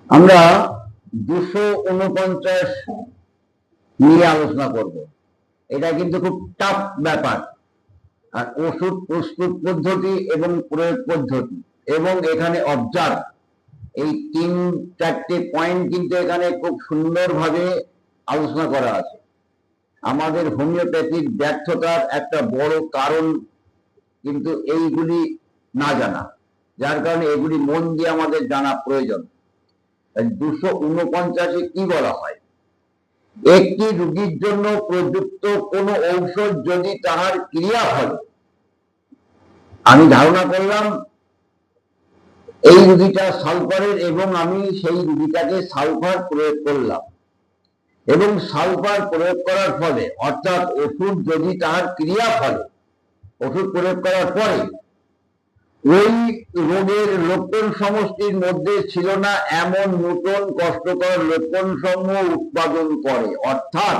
আমরা 249 নিয়ে আলোচনা করব। এটা কিন্তু খুব টাফ ব্যাপার। আর ওষুধ প্রস্তুত পদ্ধতি এবং প্রয়োগ পদ্ধতি এবং এখানে অবজার্ভ, এই 3-4টে পয়েন্ট কিন্তু এখানে খুব সুন্দরভাবে আলোচনা করা আছে। আমাদের হোমিওপ্যাথির ব্যর্থতার একটা বড় কারণ কিন্তু এইগুলি না জানা, যার কারণে এগুলি মন দিয়ে আমাদের জানা প্রয়োজন। 249 কি বলা হয়? একটি রোগীর জন্য প্রযুক্ত কোন ঔষধ যদি তাহার ক্রিয়া হয়, আমি ধারণা করলাম এই রোগীটা সালফারের এবং আমি সেই রোগীটাকে সালফার প্রয়োগ করলাম, এবং সালফার প্রয়োগ করার ফলে অর্থাৎ ওষুধ যদি তাহার ক্রিয়া ফলে, ওষুধ প্রয়োগ করার পরে ওই রোগের লক্ষণ সমষ্টির মধ্যে ছিল না এমন নতুন কষ্টকর লক্ষণ সমূহ উৎপাদন করে, অর্থাৎ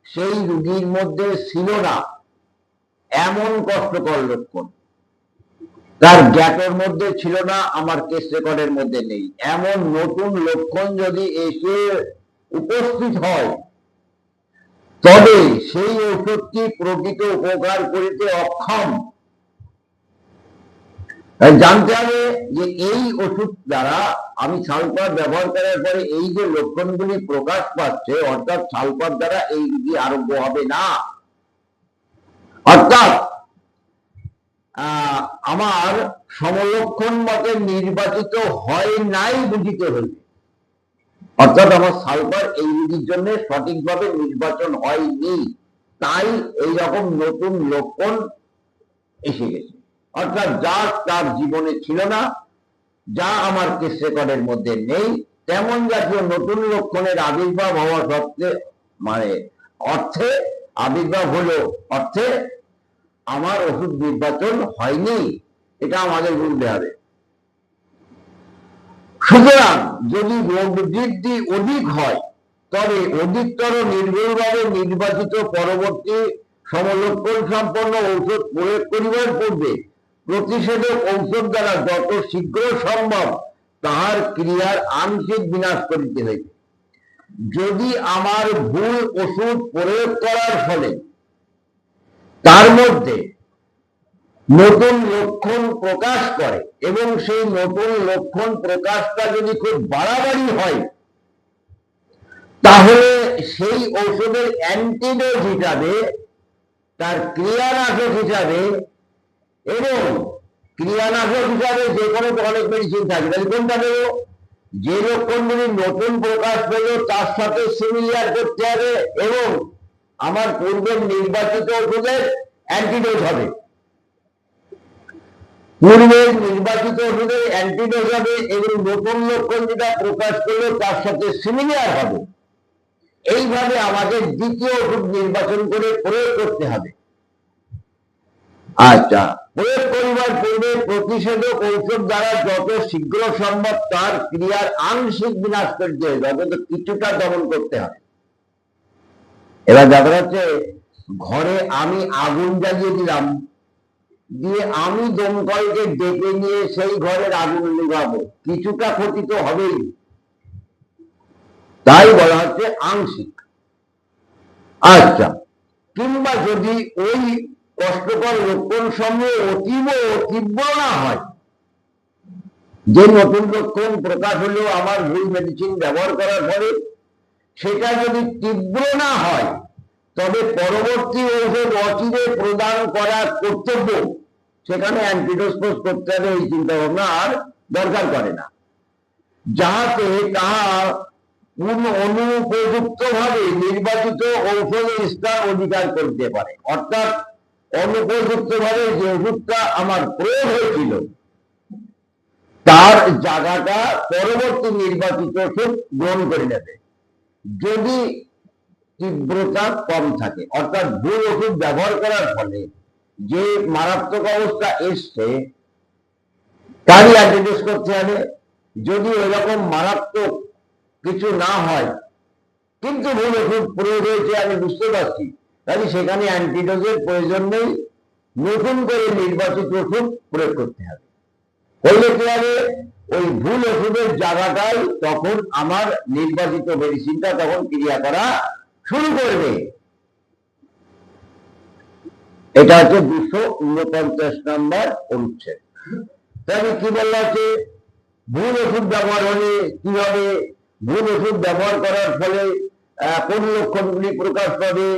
সেই রোগীর মধ্যে ছিল না এমন কষ্টকর লক্ষণ, তার জ্ঞাতের মধ্যে ছিল না, আমার কেস রেকর্ডের মধ্যে নেই, এমন নতুন লক্ষণ যদি এসে উপস্থিত হয়, তবে সেই ওষুধটি প্রকৃত উপকার করিতে অক্ষম। জানতে হবে যে এই ওষুধ দ্বারা আমি সালফার ব্যবহার করার পরে এই যে লক্ষণগুলি প্রকাশ পাচ্ছে, অর্থাৎ সালফার দ্বারা এই রোগী আরোগ্য হবে না, অর্থাৎ আমার সমলক্ষণ মতে নির্বাচিত হয় নাই বুঝিতে হইবে, অর্থাৎ আমার সালফার এই রোগীর জন্য সঠিকভাবে নির্বাচন হয়নি, তাই এই রকম নতুন লক্ষণ এসে গেছে, অর্থাৎ যা তার জীবনে ছিল না, যা আমার কেস রেকর্ডের মধ্যে নেই, তেমন জাতীয় নতুন লক্ষণের আবির্ভাব হওয়া সত্ত্বে, মানে অর্থে আবির্ভাব হলো, অর্থে আমার ওষুধ নির্বাচন হয়নি, এটা আমাদের বুঝতে হবে। সুতরাং যদি রোগ বৃদ্ধি অধিক হয়, তবে অধিকতর নির্ভুলভাবে নির্বাচিত পরবর্তী সমলক্ষণ সম্পন্ন ঔষধ প্রয়োগ করিবার পূর্বে প্রতিষেধক ঔষধ দ্বারা যত শীঘ্র সম্ভব তাহার ক্রিয়ার আংশিক বিনাশ করিতে হইবে। যদি আমার ভুল ওষুধ প্রয়োগ করার ফলে তার মধ্যে নতুন লক্ষণ প্রকাশ করে এবং সেই নতুন লক্ষণ প্রকাশটা যদি খুব বাড়াবাড়ি হয়, তাহলে সেই ঔষধের অ্যান্টিডোট হিসাবে, তার ক্রিয়ানাশক হিসাবে, এবং ক্রিয়ানাশক হিসাবে যে কোনো অনেক মেডিসিন থাকে, তাহলে কোনটা দেব? যে লক্ষণগুলি নতুন প্রকাশ পেল তার সাথে সিমিলার করতে হবে এবং আমার পূর্বের নির্বাচিত ওষুধের অ্যান্টিডোট হবে, পূর্বের নির্বাচিত ওষুধের অ্যান্টিডোট হবে এবং নতুন লক্ষণ যেটা প্রকাশ করলো তার সাথে সিমিলার হবে। এইভাবে আমাদের দ্বিতীয় ওষুধ নির্বাচন করে প্রয়োগ করতে হবে। আচ্ছা, প্রয়োগ করিবার পূর্বে প্রতিষেধক ঔষধ দ্বারা যত শীঘ্র সম্ভব তার ক্রিয়ার আংশিক বিনাশ করতে হবে, অন্তত কিছুটা দমন করতে হবে। এবার দেখা যাচ্ছে ঘরে আমি আগুন জ্বালিয়ে দিলাম, দিয়ে আমি দমকলকে ডেকে নিয়ে সেই ঘরের আগুন নিভাবো, কিছুটা ক্ষতি তো হবেই, তাই বলা হচ্ছে আংশিক। আচ্ছা, কিংবা যদি ওই কষ্টকর লক্ষণ সমূহ অতীব তীব্র না হয়, যে নতুন লক্ষণ প্রকাশ হলেও আমার ভুল মেডিসিন ব্যবহার করার ফলে সেটা যদি তীব্র না হয়, তবে পরবর্তী ঔষধ অচিরে প্রদান করার কর্তব্য, সেখানে অ্যান্টিডোট করতে হবে, এই চিন্তা ভাবনা আর দরকার করে না, যাহাতে তাহা অনুপযুক্ত ভাবে নির্বাচিত ঔষধের স্থান অধিকার করতে পারে, অর্থাৎ অনুপযুক্ত ভাবে যে ওষুধটা আমার প্রয়োগ হয়েছিল তার জায়গাটা পরবর্তী নির্বাচিত ওষুধ গ্রহণ করে নেবে, যদি তীব্রতা কম থাকে, অর্থাৎ ভুল ওষুধ ব্যবহার করার ফলে যে মারাত্মক অবস্থা এসছে তারই অ্যান্টিডোট করতে হবে। যদি এরকম মারাত্মক কিছু না হয় কিন্তু ভুল ওষুধ প্রয়োগ হয়েছে আমি বুঝতে পারছি, তাহলে সেখানে অ্যান্টিডোটের প্রয়োজন নেই, নতুন করে নির্বাচিত ওষুধ প্রয়োগ করতে হবে। হইলে কি হবে? ওই ভুল ওষুধের জায়গাটাই তখন আমার নির্বাচিত মেডিসিনটা তখন ক্রিয়া করা শুরু করবে। এটা হচ্ছে 249 নম্বর অনুচ্ছেদ। তাহলে কি বললা আছে, ভুল ওষুধ ব্যবহার হলে কি হবে, ভুল ওষুধ ব্যবহার করার ফলে কোন লক্ষণগুলি প্রকাশ পাবে,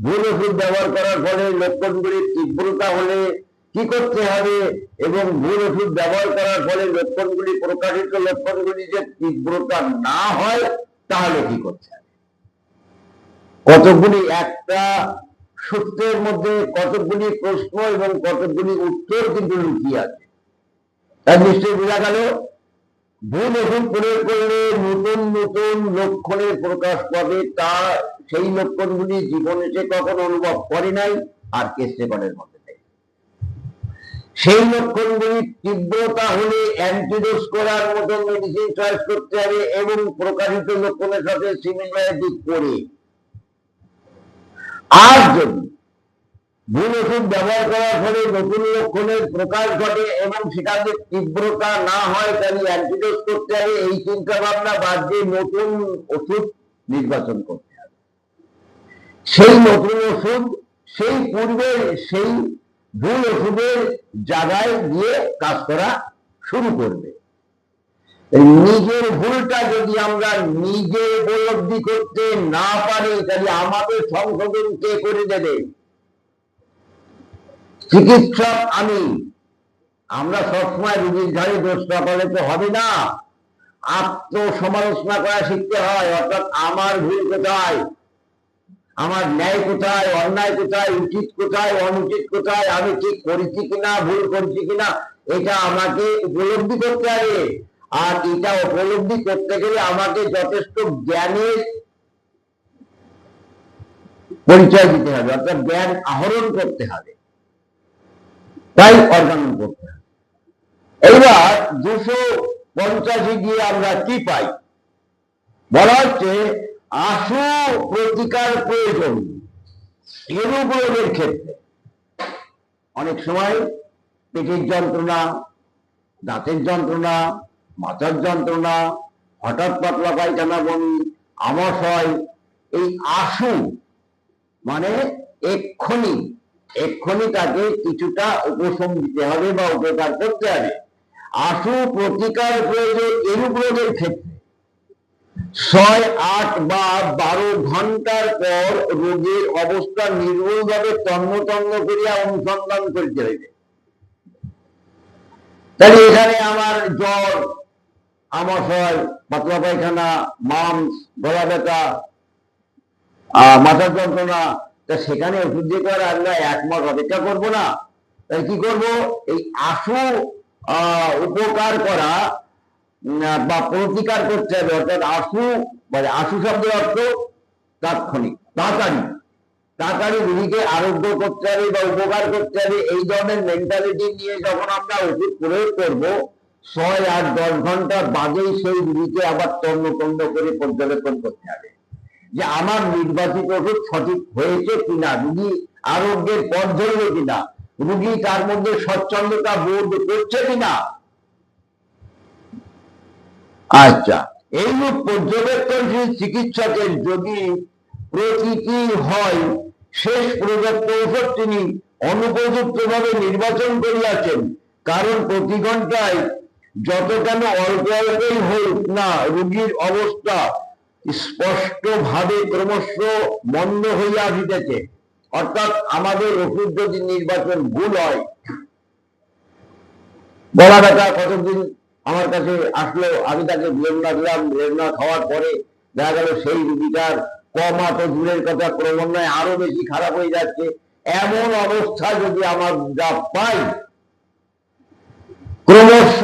ভুল ওষুধ ব্যবহার করার ফলে লক্ষণগুলির তীব্রতা হলে কি করতে হবে, এবং ভুল ওষুধ ব্যবহার করার ফলে লক্ষণগুলি প্রকাশিত লক্ষণগুলি যে তীব্রতা না হয় তাহলে কি করতে হবে। কতগুলি একটা সূত্রের মধ্যে কতগুলি প্রশ্ন এবং কতগুলি উত্তর কিন্তু লুকিয়ে আছে। তার নিশ্চয়ই বোঝা গেল ভুল ওষুধ প্রয়োগ করলে নতুন নতুন লক্ষণের প্রকাশ পাবে, তা সেই লক্ষণগুলি জীবনে সে কখনো অনুভব করে নাই আর কেস রেকর্ডের মধ্যে নেই। সেই লক্ষণগুলির তীব্রতা হলে অ্যান্টিডোজ করার মতো মেডিসিন চয়েস করতে হবে এবং প্রকাশিত লক্ষণের সাথে সিমিলারিটি করে। আর যদি ভুল ওষুধ ব্যবহার করার ফলে নতুন লক্ষণের প্রকাশ ঘটে এবং সেটা যে তীব্রতা না হয় তাহলে অ্যান্টিডোজ করতে হবে। এই চিন্তা ভাবনা বাদ দিয়ে নতুন ওষুধ নির্বাচন করতে হবে। সেই নতুন ওষুধ সেই পূর্বের সেই ভুল ওষুধের জায়গায় গিয়ে কাজ করা শুরু করবে। নিজের ভুলটা যদি আমরা নিজে উপলব্ধি করতে না পারি তাহলে আমাদের সংশোধন কে করে দেবে? চিকিৎসক আমি। আমরা সবসময় রোগীর ঘাড়ে দোষ চাপালে তো হবে না, আত্মসমালোচনা করা শিখতে হয়। অর্থাৎ আমার ভুল কোথায়, আমার ন্যায় কোথায়, অন্যায় কোথায়, উচিত কোথায়, অনুচিত কোথায়, আমি ঠিক করেছি কিনা, ভুল করেছি কিনা, এটা আমাকে উপলব্ধি করতে হবে। আর এটা উপলব্ধি করতে গেলে আমাকে যথেষ্ট জ্ঞানের পরিচয় দিতে হবে, অর্থাৎ জ্ঞান আহরণ করতে হবে, তাই অর্গানন করতে হবে। এইবার 285 দিয়ে আমরা কি পাই? বলা হচ্ছে আশু প্রতিকার প্রয়োজন এরূপ রোগের ক্ষেত্রে। অনেক সময় পেটের যন্ত্রণা, দাঁতের যন্ত্রণা, মাথার যন্ত্রণা, হঠাৎ পাতলা পায়খানা, বমি, আমাশয়, এই আশু মানে এক্ষুনি তাকে কিছুটা উপশম দিতে হবে বা উপকার করতে হবে। আশু প্রতিকার প্রয়োজন এরূপ রোগের ক্ষেত্রে 6, 8 বা 12 ঘন্টার পর রোগীর অবস্থা নির্ভুলভাবে তন্ন করিয়া অনুসন্ধান করিতে হইবে। তাহলে এখানে আমার জ্বর, আমাশয়, পাতলা পায়খানা, মাম্পস, গলা ব্যথা, মাথার যন্ত্রণা, তা সেখানে ওষুধ দিয়ে করে আমরা 1 মাস অপেক্ষা করবো না। তাই কি করব, এই আশু উপকার করা বা প্রতিকার করতে হবে। অর্থাৎ আশু মানে আশু শব্দের অর্থ তাৎক্ষণিক, তাড়াতাড়ি রোগীকে আরোগ্য করতে হবে বা উপকার করতে হবে। এই ধরনের মেন্টালিটি নিয়ে যখন আমরা ওষুধ প্রয়োগ করবো, 6, 8, 10 ঘন্টা বাদেই সেই রোগীকে আবার তন্ন করে পর্যবেক্ষণ করতে হবে যে আমার নির্বাচিত ওষুধ সঠিক হয়েছে কিনা, রোগী আরোগ্যের পথ ধরবে কিনা, রোগী তার মধ্যে স্বচ্ছন্দতা বোধ করছে কিনা। আচ্ছা, এইরূপ পর্যবেক্ষণশীল চিকিৎসকের যদি প্রতীকী হয়, শেষ প্রদত্ত ঔষধ তিনি অনুপযুক্ত ভাবে নির্বাচন করিয়াছেন। কারণ প্রতি ঘন্টায় যত কেন অল্প অল্পই হোক না, রোগীর অবস্থা স্পষ্ট ভাবে ক্রমশ মন্দ হইয়া আসিতেছে। অর্থাৎ আমাদের ওষুধ যদি নির্বাচন ভুল হয়, গলা ব্যথা কতদিন আমার কাছে আসলো, আমি তাকে ব্লেমনা দিলাম, ব্লেমনা খাওয়ার পরে দেখা গেল সেই রোগীটার কমা তো দূরের কথা, ক্রমান্বয়ে আরো বেশি খারাপ হয়ে যাচ্ছে। এমন অবস্থা যদি আমার যা পাই, ক্রমশ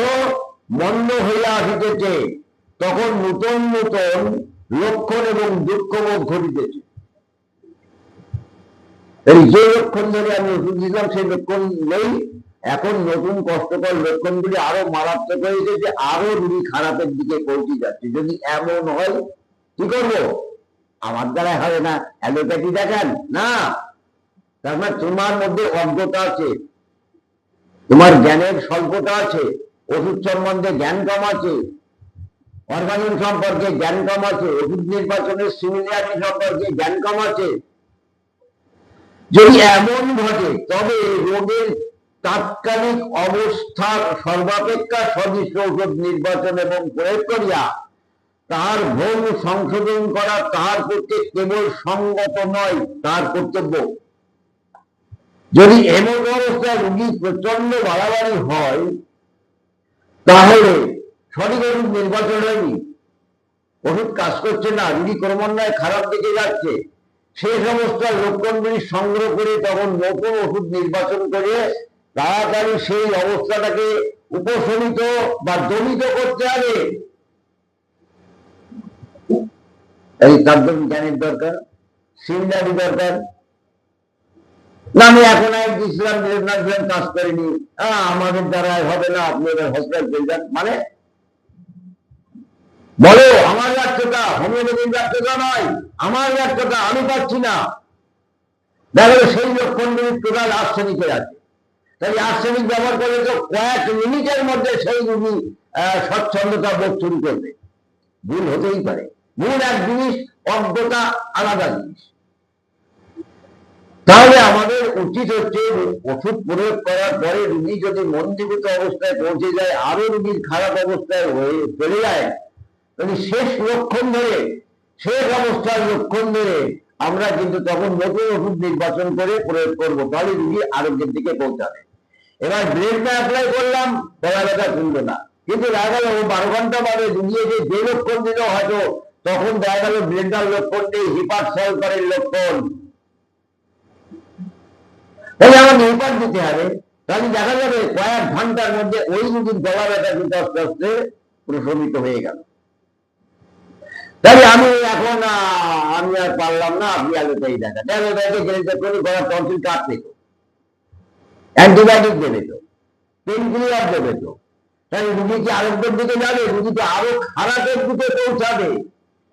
মন্দ হইয়া আসিতেছে, তখন নতুন লক্ষণ এবং দুঃখবোধ ঘটিতেছে। এই যে লক্ষণ ধরে আমি ওষুধ দিলাম সেই লক্ষণ নেই, এখন নতুন কষ্টকর লক্ষণগুলি আরো মারাত্মক হয়েছে, যে আরো রোগী খারাপের দিকে পৌঁছে যাচ্ছে। যদি এমন হয় কি করবো? আমার দ্বারা হবে না, অ্যালোপ্যাথি দেখান না। তার মানে তোমার মধ্যে অজ্ঞতা আছে, তোমার জ্ঞানের স্বল্পতা আছে, ওষুধ সম্বন্ধে জ্ঞান কম আছে, অর্গানিক সম্পর্কে জ্ঞান কম আছে, ওষুধ নির্বাচনের সিমিলারিটি সম্পর্কে জ্ঞান কম আছে, যদি এমন ঘটে তবে রোগের তাৎক্ষণিক অবস্থার সর্বাপেক্ষা সদৃশ ওষুধ নির্বাচন এবং প্রয়োগ করিয়া তার ভোগ সংশোধন করা তাহার পক্ষে কেবল সঙ্গত নয়, তার কর্তব্য। যদি এমন অবস্থায় রোগী প্রচন্ড বাড়াবাড়ি হয় তাহলে সঠিক ওষুধ নির্বাচন হয়নি, ওষুধ কাজ করছে না, রোগী ক্রমান্বয়ে খারাপ দিকে যাচ্ছে, সেই সমস্ত লক্ষণগুলি সংগ্রহ করে তখন নতুন ওষুধ নির্বাচন করে তাড়াতাড়ি সেই অবস্থাটাকে উপশমিত বা দমিত করতে হবে। এই তার জ্ঞানের দরকার, সিমিলারি দরকার। না আমি এখন দিয়েছিলাম কাজ করেনি, আমাদের দ্বারা হবে না, আপনি হসপিটাল চলে যান, মানে বলো আমার ব্যর্থতা, হোমিওপ্যাথির ব্যর্থতা নয়, আমার ব্যর্থতা, আমি পাচ্ছি না। দেখো সেই লক্ষণগুলি টোটাল আর্সেনিকের আছে, তাই আর্সেনিক ব্যবহার করলে তো কয়েক মিনিটের মধ্যে সেই রোগী স্বচ্ছন্দতা বোধ শুরু করবে। ভুল হতেই পারে, ভুল এক জিনিস, অজ্ঞতা আলাদা জিনিস। তাহলে আমাদের উচিত হচ্ছে ওষুধ প্রয়োগ করার পরে রোগী যদি মন্দীভূত অবস্থায় পৌঁছে যায়, আরো রোগীর খারাপ অবস্থায় হয়ে চলে যায়, যদি শেষ লক্ষণ ধরে, শেষ অবস্থার লক্ষণ ধরে আমরা কিন্তু তখন নতুন ওষুধ নির্বাচন করে প্রয়োগ করবো, তাহলে রোগী আরোগ্যের দিকে পৌঁছাবে। এবার ব্লেডটা অ্যাপ্লাই করলাম, গলা ব্যথা কমলো না, কিন্তু দেখা গেল 12 ঘন্টা বাদে রোগী যে লক্ষণ দিল হয়তো তখন দেখা গেল ব্লেডার লক্ষণ নেই, হিপার সালফারের লক্ষণ, তাহলে আমাকে হিপার দিতে হবে। তাহলে দেখা যাবে কয়েক ঘন্টার মধ্যে ওই রোগীর গলা ব্যথা কিন্তু আস্তে আস্তে প্রশমিত হয়ে গেল। তাহলে আমি এখন আমি আর পারলাম না, আপনি অ্যালোপ্যাথি দেখা, অ্যালোপ্যাথি গেলে তো কোনো গলার টনসিল কাটবে তো, অ্যান্টিবায়োটিক দেবে তো, পেন ক্লিয়ার দেবে তো, তাহলে রুগী কি আরোগ্যের দিকে যাবে, রুগী তো আরো খারাপের দিকে পৌঁছাবে।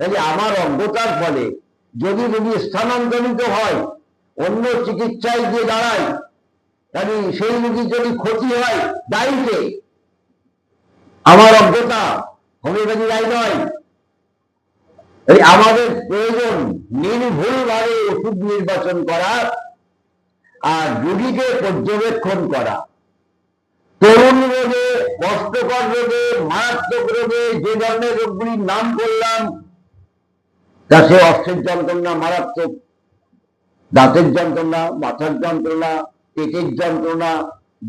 তাহলে আমার অজ্ঞতার ফলে যদি রুগী স্থানান্তরিত হয়, অন্য চিকিৎসায় গিয়ে দাঁড়ায়, তাহলে সেই রুগীর যদি ক্ষতি হয় দায়ী কে? আমার অজ্ঞতা, হোমিওপ্যাথি দায়ী নয়। আমাদের প্রয়োজন নির্ভুলভাবে ওষুধ নির্বাচন করা আর রোগীকে পর্যবেক্ষণ করা। তরুণ রোগে, কষ্টকর রোগে, মারাত্মক রোগে, যে ধরনের রোগগুলির নাম করলাম, তা সে অস্থির যন্ত্রণা মারাত্মক, দাঁতের যন্ত্রণা, মাথার যন্ত্রণা, পেটের যন্ত্রণা,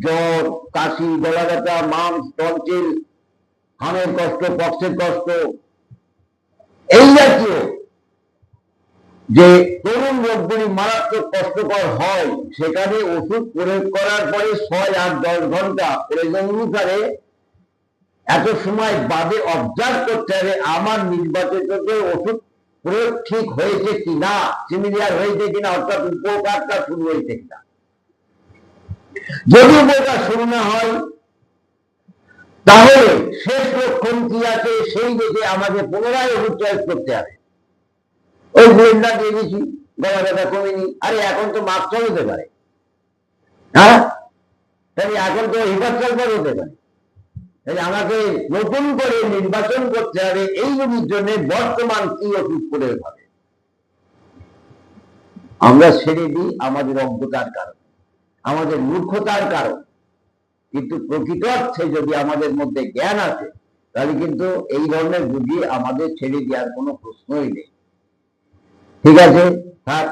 জ্বর, কাশি, গলা ব্যথা, মাংস, টনসিল, হামের কষ্ট, পক্ষের কষ্ট, এই জাতীয় যে তরুণ রোগগুলি মারাত্মক কষ্টকর হয়, সেখানে ওষুধ প্রয়োগ করার পরে 6 আর 10 ঘন্টা প্রয়োজন অনুসারে এত সময় বাদে অবজার্ভ করতে হবে আমার নির্বাচিত ওষুধ প্রয়োগ ঠিক হয়েছে কিনা, সিমিলার হয়েছে কিনা, অর্থাৎ উপকারটা শুরু হয়েছে কিনা। যদি উপকার শুরু না হয় তাহলে শেষ লক্ষণ কি আছে সেই দেখে আমাকে পুনরায় ওষুধ চয়েস করতে হবে। ওই ব্লেডটা দিয়ে দিচ্ছি, গলা ব্যথা কমেনি, আরে এখন তো মাস্টার হতে পারে, হ্যাঁ, তাহলে এখন তো হিপার সালফার হতে পারে। তাহলে আমাকে নতুন করে নির্বাচন করতে হবে এই রোগীর জন্য বর্তমান কি ওষুধ প্রয়োগ হবে। আমরা ছেড়ে দিই আমাদের অজ্ঞতার কারণ, আমাদের মূর্খতার কারণ, কিন্তু প্রকৃত অর্থে যদি আমাদের মধ্যে জ্ঞান আছে তাহলে কিন্তু এই ধরনের রোগী আমাদের ছেড়ে দেওয়ার কোনো প্রশ্নই নেই। ঠিক আছে, থাক।